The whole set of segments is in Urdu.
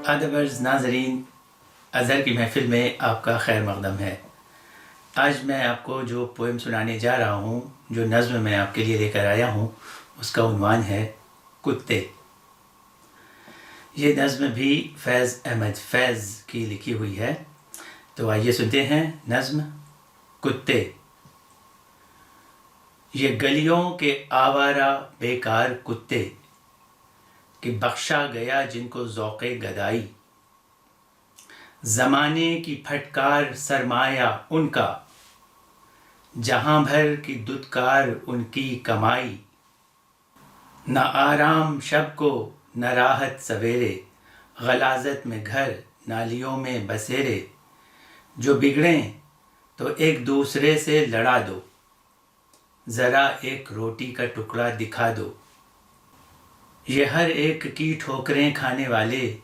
ادبرز ناظرین، اظہر کی محفل میں آپ کا خیر مقدم ہے۔ آج میں آپ کو جو پوئم سنانے جا رہا ہوں، جو نظم میں آپ کے لیے لے کر آیا ہوں، اس کا عنوان ہے کتے۔ یہ نظم بھی فیض احمد فیض کی لکھی ہوئی ہے، تو آئیے سنتے ہیں نظم کتے۔ یہ گلیوں کے آوارہ بیکار کتے کہ بخشا گیا جن کو ذوق گدائی، زمانے کی پھٹکار سرمایہ ان کا، جہاں بھر کی دھتکار ان کی کمائی۔ نہ آرام شب کو نہ راحت سویرے، غلاظت میں گھر نالیوں میں بسیرے۔ جو بگڑیں تو ایک دوسرے سے لڑا دو، ذرا ایک روٹی کا ٹکڑا دکھا دو۔ یہ ہر ایک کی ٹھوکریں کھانے والے،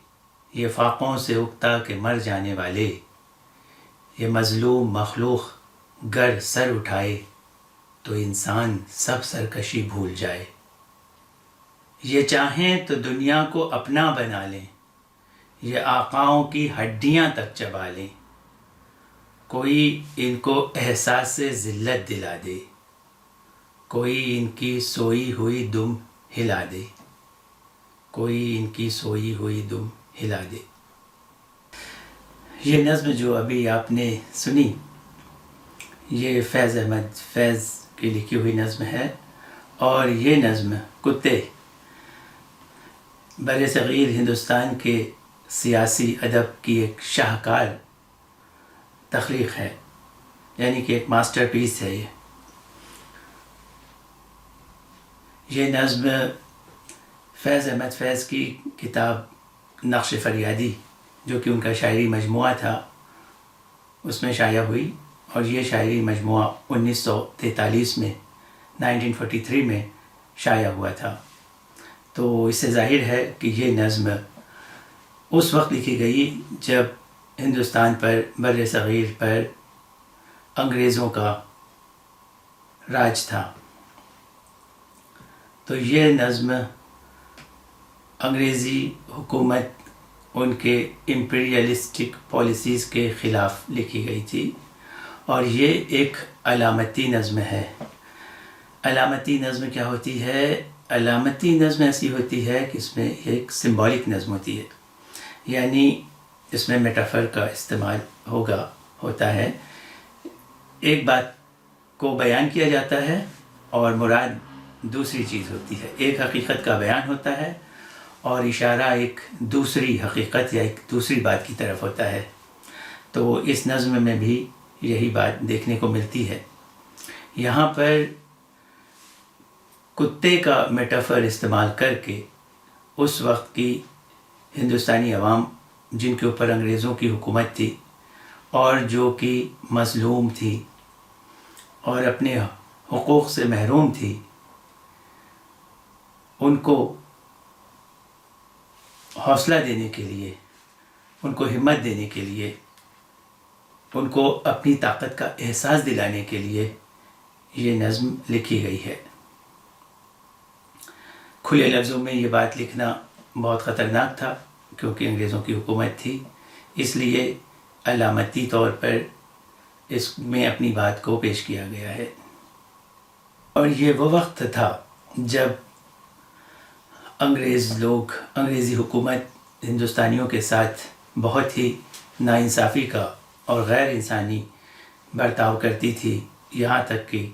یہ فاقوں سے اکتا کے مر جانے والے۔ یہ مظلوم مخلوق گر سر اٹھائے، تو انسان سب سرکشی بھول جائے۔ یہ چاہیں تو دنیا کو اپنا بنا لیں، یہ آقاؤں کی ہڈیاں تک چبا لیں۔ کوئی ان کو احساس ذلت دلا دے، کوئی ان کی سوئی ہوئی دم ہلا دے، کوئی ان کی سوئی ہوئی دم ہلا دے۔ یہ نظم جو ابھی آپ نے سنی، یہ فیض احمد فیض کی لکھی ہوئی نظم ہے، اور یہ نظم کتے بر صغیر ہندوستان کے سیاسی ادب کی ایک شاہکار تخلیق ہے، یعنی کہ ایک ماسٹر پیس ہے۔ یہ نظم فیض احمد فیض کی کتاب نقش فریادی، جو کہ ان کا شاعری مجموعہ تھا، اس میں شائع ہوئی، اور یہ شاعری مجموعہ 1943 میں 1943 میں شائع ہوا تھا۔ تو اس سے ظاہر ہے کہ یہ نظم اس وقت لکھی گئی جب ہندوستان پر بر صغیر پر انگریزوں کا راج تھا۔ تو یہ نظم انگریزی حکومت ان کے امپیریلسٹک پالیسیز کے خلاف لکھی گئی تھی، اور یہ ایک علامتی نظم ہے۔ علامتی نظم کیا ہوتی ہے؟ علامتی نظم ایسی ہوتی ہے کہ اس میں ایک سمبولک نظم ہوتی ہے، یعنی اس میں میٹافر کا استعمال ہوتا ہے۔ ایک بات کو بیان کیا جاتا ہے اور مراد دوسری چیز ہوتی ہے۔ ایک حقیقت کا بیان ہوتا ہے اور اشارہ ایک دوسری حقیقت یا ایک دوسری بات کی طرف ہوتا ہے۔ تو اس نظم میں بھی یہی بات دیکھنے کو ملتی ہے۔ یہاں پر کتے کا میٹافر استعمال کر کے اس وقت کی ہندوستانی عوام، جن کے اوپر انگریزوں کی حکومت تھی اور جو کہ مظلوم تھی اور اپنے حقوق سے محروم تھی، ان کو حوصلہ دینے کے لیے، ان کو ہمت دینے کے لیے، ان کو اپنی طاقت کا احساس دلانے کے لیے یہ نظم لکھی گئی ہے۔ کھلے لفظوں میں یہ بات لکھنا بہت خطرناک تھا، کیونکہ انگریزوں کی حکومت تھی، اس لیے علامتی طور پر اس میں اپنی بات کو پیش کیا گیا ہے۔ اور یہ وہ وقت تھا جب انگریزی حکومت ہندوستانیوں کے ساتھ بہت ہی ناانصافی کا اور غیر انسانی برتاؤ کرتی تھی، یہاں تک کہ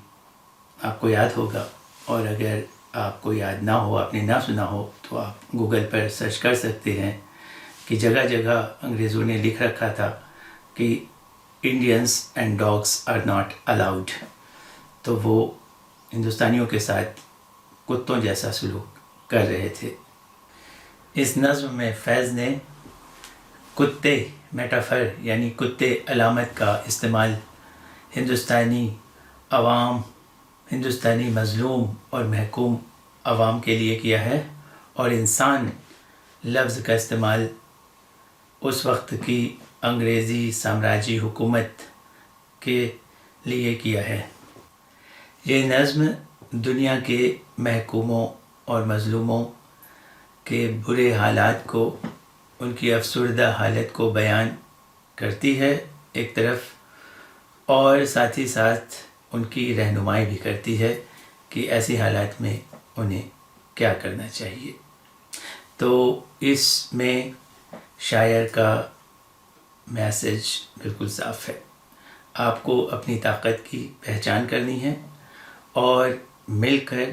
آپ کو یاد ہوگا، اور اگر آپ کو یاد نہ ہو، آپ نے نہ سنا ہو، تو آپ گوگل پر سرچ کر سکتے ہیں کہ جگہ جگہ انگریزوں نے لکھ رکھا تھا کہ Indians and dogs are not allowed. تو وہ ہندوستانیوں کے ساتھ کتوں جیسا سلوک کر رہے تھے۔ اس نظم میں فیض نے کتے میٹافر یعنی کتے علامت کا استعمال ہندوستانی عوام، ہندوستانی مظلوم اور محکوم عوام کے لیے کیا ہے، اور انسان لفظ کا استعمال اس وقت کی انگریزی سامراجی حکومت کے لیے کیا ہے۔ یہ نظم دنیا کے محکوموں اور مظلوموں کے برے حالات کو ان کی افسردہ حالت کو بیان کرتی ہے ایک طرف، اور ساتھ ہی ساتھ ان کی رہنمائی بھی کرتی ہے کہ ایسی حالات میں انہیں کیا کرنا چاہیے۔ تو اس میں شاعر کا میسج بالکل صاف ہے، آپ کو اپنی طاقت کی پہچان کرنی ہے اور مل کر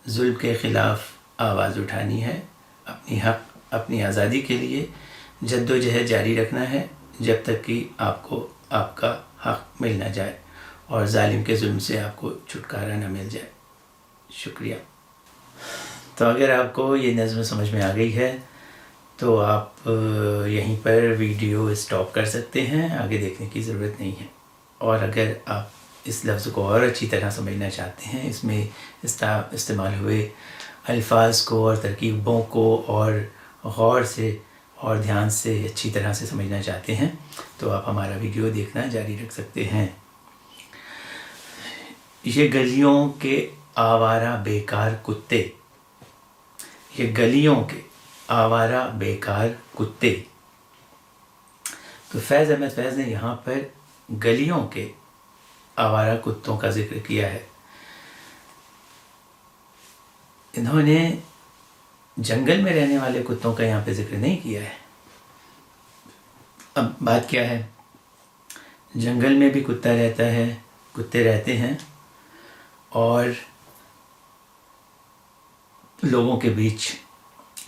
ظلم کے خلاف آواز اٹھانی ہے، اپنی حق، اپنی آزادی کے لیے جد و جہد جاری رکھنا ہے جب تک کہ آپ کو آپ کا حق مل نہ جائے اور ظالم کے ظلم سے آپ کو چھٹکارا نہ مل جائے۔ شکریہ۔ تو اگر آپ کو یہ نظم سمجھ میں آ گئی ہے تو آپ یہیں پر ویڈیو اسٹاپ کر سکتے ہیں، آگے دیکھنے کی ضرورت نہیں ہے۔ اور اگر آپ اس لفظ کو اور اچھی طرح سمجھنا چاہتے ہیں، اس میں استعمال ہوئے الفاظ کو اور ترکیبوں کو اور غور سے اور دھیان سے اچھی طرح سے سمجھنا چاہتے ہیں تو آپ ہمارا ویڈیو دیکھنا جاری رکھ سکتے ہیں۔ یہ گلیوں کے آوارہ بیکار کتے، یہ گلیوں کے آوارہ بیکار کتے۔ تو فیض احمد فیض نے یہاں پر گلیوں کے آوارہ کتوں کا ذکر کیا ہے۔ انہوں نے جنگل میں رہنے والے کتوں کا یہاں پہ ذکر نہیں کیا ہے۔ اب بات کیا ہے، جنگل میں بھی کتا رہتا ہے، کتے رہتے ہیں، اور لوگوں کے بیچ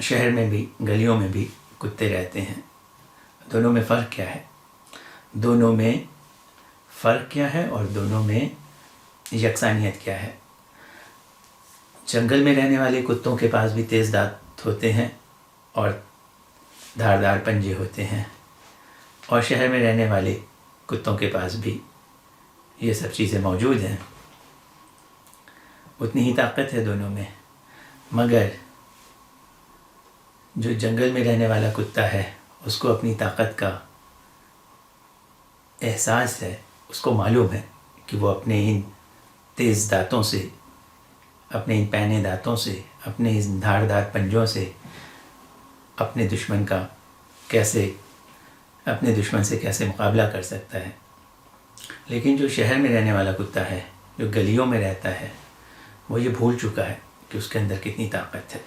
شہر میں بھی گلیوں میں بھی کتے رہتے ہیں۔ دونوں میں فرق کیا ہے؟ دونوں میں فرق کیا ہے اور دونوں میں یکسانیت کیا ہے؟ جنگل میں رہنے والے کتوں کے پاس بھی تیز دانت ہوتے ہیں اور دھاردار پنجے ہوتے ہیں، اور شہر میں رہنے والے کتوں کے پاس بھی یہ سب چیزیں موجود ہیں، اتنی ہی طاقت ہے دونوں میں۔ مگر جو جنگل میں رہنے والا کتا ہے اس کو اپنی طاقت کا احساس ہے، اس کو معلوم ہے کہ وہ اپنے ان تیز دانتوں سے، اپنے ان پینے دانتوں سے، اپنے ان دھاردار پنجوں سے اپنے دشمن سے کیسے مقابلہ کر سکتا ہے۔ لیکن جو شہر میں رہنے والا کتا ہے، جو گلیوں میں رہتا ہے، وہ یہ بھول چکا ہے کہ اس کے اندر کتنی طاقت ہے۔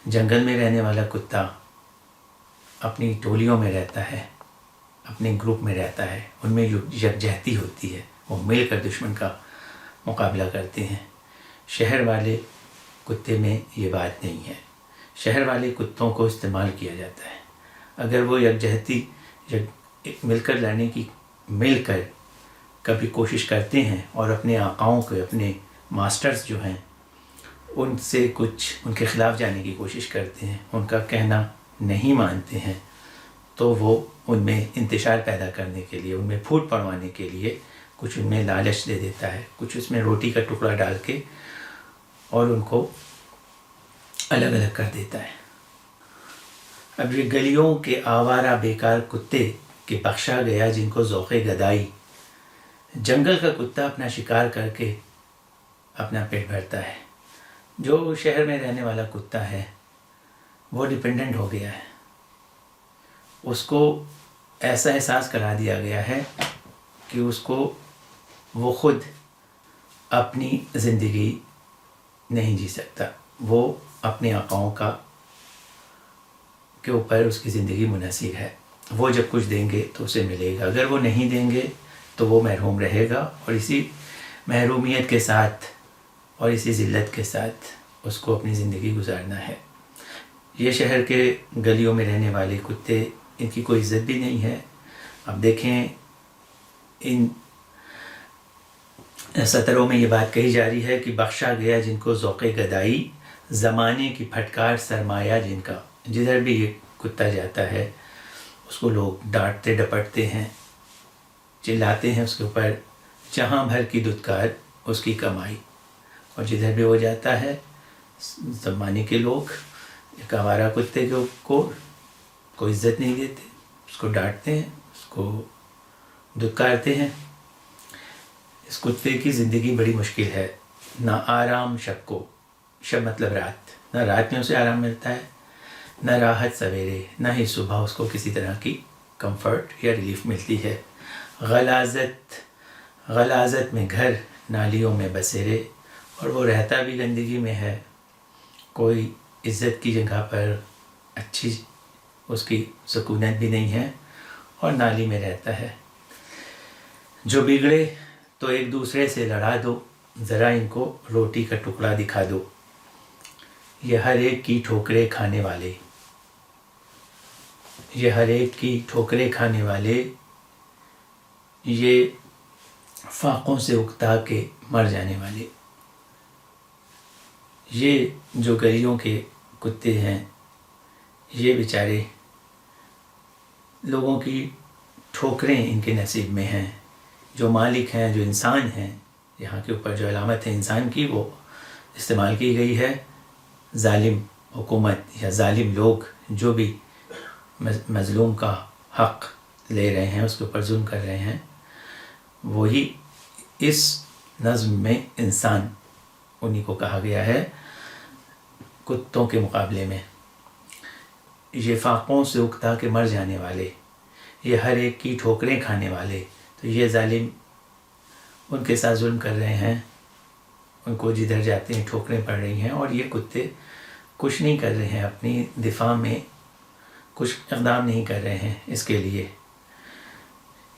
جنگل میں رہنے والا کتا اپنی ٹولیوں میں رہتا ہے، اپنے گروپ میں رہتا ہے، ان میں یکجہتی ہوتی ہے، وہ مل کر دشمن کا مقابلہ کرتے ہیں۔ شہر والے کتے میں یہ بات نہیں ہے۔ شہر والے کتوں کو استعمال کیا جاتا ہے۔ اگر وہ یکجہتی مل کر لڑنے کی مل کر کبھی کوشش کرتے ہیں اور اپنے آقاؤں کو، اپنے ماسٹرز جو ہیں، ان سے کچھ ان کے خلاف جانے کی کوشش کرتے ہیں، ان کا کہنا نہیں مانتے ہیں، تو وہ ان میں انتشار پیدا کرنے کے لیے، ان میں پھوٹ پڑوانے کے لیے کچھ ان میں لالچ دے دیتا ہے، کچھ اس میں روٹی کا ٹکڑا ڈال کے اور ان کو الگ الگ کر دیتا ہے۔ اب یہ گلیوں کے آوارہ بیکار کتے کہ بخشا گیا جن کو ذوق گدائی، جنگل کا کتا اپنا شکار کر کے اپنا پیٹ بھرتا ہے۔ جو شہر میں رہنے والا کتا ہے وہ ڈیپینڈنٹ ہو گیا ہے، اس کو ایسا احساس کرا دیا گیا ہے کہ اس کو وہ خود اپنی زندگی نہیں جی سکتا، وہ اپنے آقاؤں کے اوپر اس کی زندگی منحصر ہے۔ وہ جب کچھ دیں گے تو اسے ملے گا، اگر وہ نہیں دیں گے تو وہ محروم رہے گا، اور اسی محرومیت کے ساتھ اور اسی ذلت کے ساتھ اس کو اپنی زندگی گزارنا ہے۔ یہ شہر کے گلیوں میں رہنے والے کتے، ان کی کوئی عزت بھی نہیں ہے۔ اب دیکھیں ان سطروں میں یہ بات کہی جا رہی ہے کہ بخشا گیا جن کو ذوق گدائی، زمانے کی پھٹکار سرمایہ جن کا۔ جدھر بھی یہ کتا جاتا ہے اس کو لوگ ڈانٹتے ڈپٹتے ہیں، چلاتے ہیں اس کے اوپر، جہاں بھر کی دھتکار اس کی کمائی۔ اور جدھر بھی وہ جاتا ہے زمانے کے لوگ ایک آوارہ کتے کو کوئی عزت نہیں دیتے، اس کو ڈانٹتے ہیں، اس کو دھتکارتے ہیں۔ اس کتے کی زندگی بڑی مشکل ہے، نہ آرام شب کو، شب مطلب رات، نہ رات میں اسے آرام ملتا ہے، نہ راحت سویرے نہ ہی صبح اس کو کسی طرح کی کمفرٹ یا ریلیف ملتی ہے۔ غلاظت میں گھر، نالیوں میں بسیرے، اور وہ رہتا بھی گندگی میں ہے، کوئی عزت کی جگہ پر اچھی اس کی سکونت بھی نہیں ہے، اور نالی میں رہتا ہے۔ جو بگڑے تو ایک دوسرے سے لڑا دو، ذرا ان کو روٹی کا ٹکڑا دکھا دو، یہ ہر ایک کی ٹھوکریں کھانے والے، یہ ہر ایک کی ٹھوکریں کھانے والے، یہ فاقوں سے اکتا کے مر جانے والے۔ یہ جو گلیوں کے کتے ہیں، یہ بیچارے لوگوں کی ٹھوکریں ان کے نصیب میں ہیں۔ جو مالک ہیں، جو انسان ہیں، یہاں کے اوپر جو علامت ہے انسان کی، وہ استعمال کی گئی ہے۔ ظالم حکومت یا ظالم لوگ جو بھی مظلوم کا حق لے رہے ہیں، اس کے اوپر ظلم کر رہے ہیں، وہی اس نظم میں انسان انہی کو کہا گیا ہے کتوں کے مقابلے میں۔ یہ فاقوں سے اکتا کے مر جانے والے، یہ ہر ایک کی ٹھوکریں کھانے والے۔ تو یہ ظالم ان کے ساتھ ظلم کر رہے ہیں، ان کو جدھر جاتے ہیں ٹھوکریں پڑ رہی ہیں، اور یہ کتے کچھ نہیں کر رہے ہیں، اپنی دفاع میں کچھ اقدام نہیں کر رہے ہیں اس کے لیے۔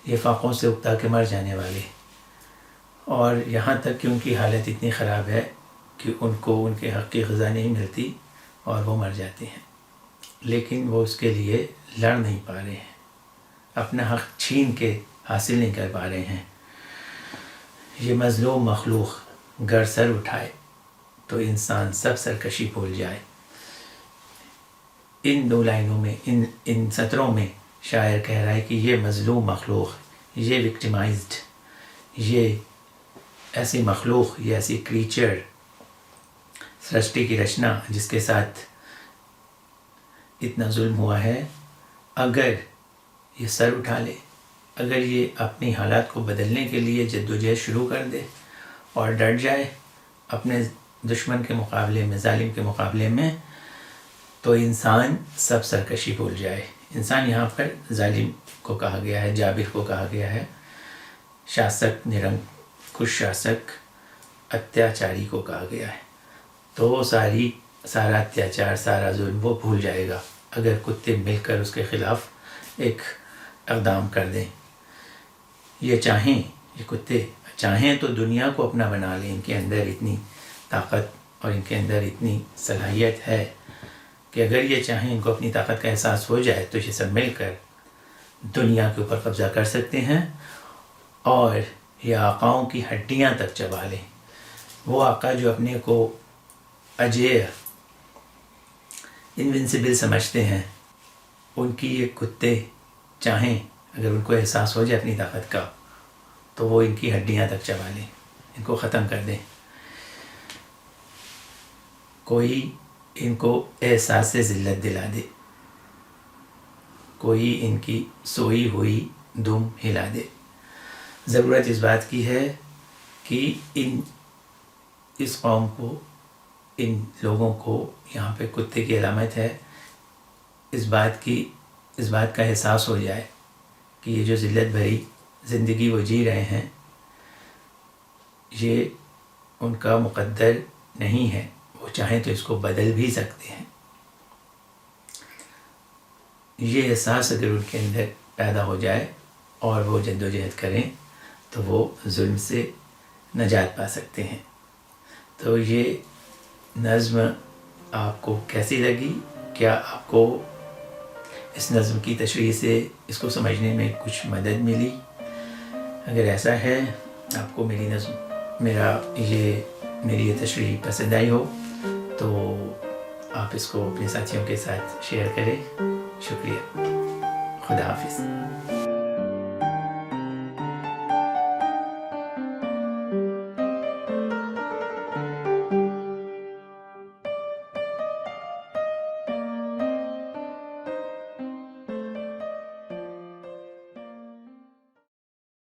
یہ فاقوں سے اکتا کے مر جانے والے، اور یہاں تک کہ ان کی حالت اتنی خراب ہے کہ ان کو ان کے حق کی غذا نہیں ملتی اور وہ مر جاتے ہیں، لیکن وہ اس کے لیے لڑ نہیں پا رہے ہیں، اپنا حق چھین کے حاصل نہیں کر پا رہے ہیں۔ یہ مظلوم مخلوق گر سر اٹھائے تو انسان سب سرکشی بھول جائے۔ ان دو لائنوں میں، ان سطروں میں شاعر کہہ رہا ہے کہ یہ مظلوم مخلوق، یہ وکٹمائزڈ، یہ ایسی مخلوق، یہ ایسی کریچر، سرشٹی کی رچنا جس کے ساتھ اتنا ظلم ہوا ہے، اگر یہ سر اٹھا لے، اگر یہ اپنی حالات کو بدلنے کے لیے جدوجہد شروع کر دے اور ڈٹ جائے اپنے دشمن کے مقابلے میں، ظالم کے مقابلے میں، تو انسان سب سرکشی بھول جائے۔ انسان یہاں پر ظالم کو کہا گیا ہے، جابر کو کہا گیا ہے، شاسک، نرنکش شاسک، اتیاچاری کو کہا گیا ہے۔ تو وہ سارا اتیاچار، سارا ظلم وہ بھول جائے گا اگر کتے مل کر اس کے خلاف ایک اقدام کر دیں۔ یہ کتے چاہیں تو دنیا کو اپنا بنا لیں، ان کے اندر اتنی طاقت اور ان کے اندر اتنی صلاحیت ہے کہ اگر یہ چاہیں، ان کو اپنی طاقت کا احساس ہو جائے تو یہ سب مل کر دنیا کے اوپر قبضہ کر سکتے ہیں، اور یہ آقاؤں کی ہڈیاں تک چبا لیں۔ وہ آقا جو اپنے کو اجے، انوینسیبل سمجھتے ہیں، ان کی یہ کتے چاہیں، اگر ان کو احساس ہو جائے اپنی طاقت کا، تو وہ ان کی ہڈیاں تک چبا لیں، ان کو ختم کر دیں۔ کوئی ان کو احساس سے ذلت دلا دے، کوئی ان کی سوئی ہوئی دم ہلا دے۔ ضرورت اس بات کی ہے کہ اس قوم کو، ان لوگوں کو، یہاں پہ کتے کی علامت ہے، اس بات کا احساس ہو جائے کہ یہ جو ذلت بھری زندگی وہ جی رہے ہیں، یہ ان کا مقدر نہیں ہے، وہ چاہیں تو اس کو بدل بھی سکتے ہیں۔ یہ احساس اگر ان کے اندر پیدا ہو جائے اور وہ جدوجہد کریں تو وہ ظلم سے نجات پا سکتے ہیں۔ تو یہ نظم آپ کو کیسی لگی؟ کیا آپ کو اس نظم کی تشریح سے اس کو سمجھنے میں کچھ مدد ملی؟ اگر ایسا ہے، آپ کو میری یہ تشریح پسند آئی ہو تو آپ اس کو اپنے ساتھیوں کے ساتھ شیئر کریں۔ شکریہ۔ خدا حافظ۔